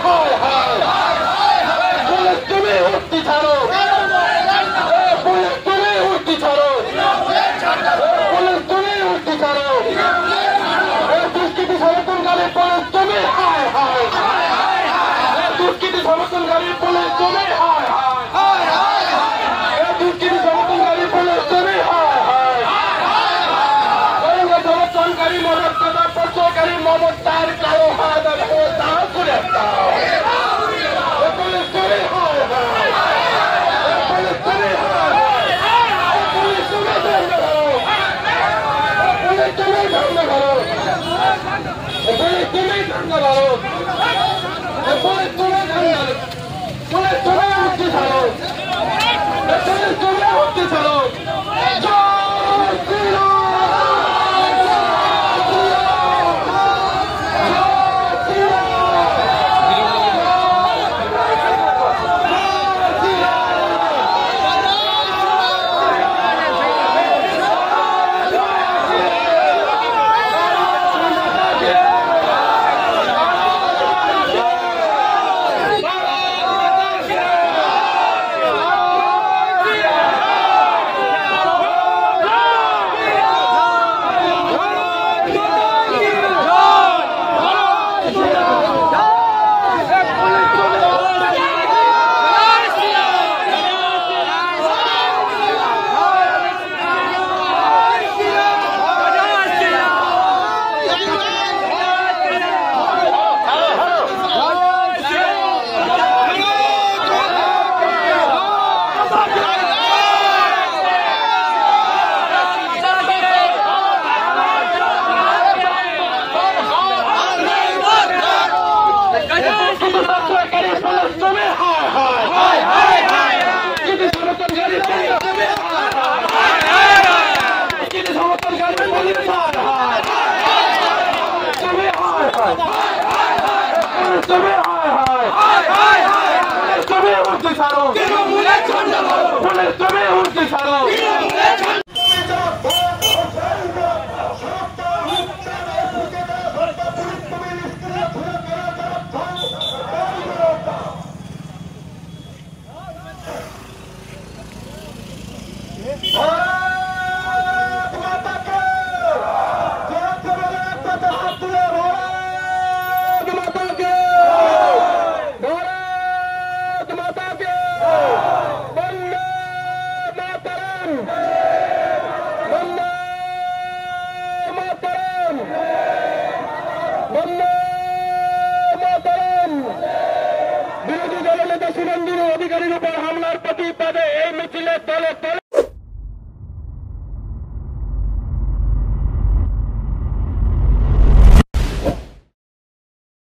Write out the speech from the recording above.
हाय हाय police तुम्हें उठती छाड़ो police तुम्हें उठती छाड़ो पुलिस तुम्हें उठती छाड़ो दुष्कृति समर्थनकारी पुलिस तुम्हें हाय हाय दुष्कृति समर्थनकारी पुलिस तुम्हें हाय हाय दुष्कृति समर्थनकारी पुलिस तुम्हें हाय हाय समर्थनकारी ममता प्रचोरकारी ममतार कालो हाथ করে দাও পুলিশ তুমি হায় হায় পুলিশ তুমি হায় হায় পুলিশ তুমি ধর্ম ধরো পুলিশ তুমি ধর্ম ধরো পুলিশ তুমি ধর্ম ধরো পুলিশ তুমি ধর্ম পুলিশ তুমি উঠতে ছাড়ো পুলিশ তুমি উঠতে ছাড়ো বিরোধী দলনেতা শুভেন্দু অধিকারীর উপর হামলার প্রতিবাদে এই মিছিলে দলে দলে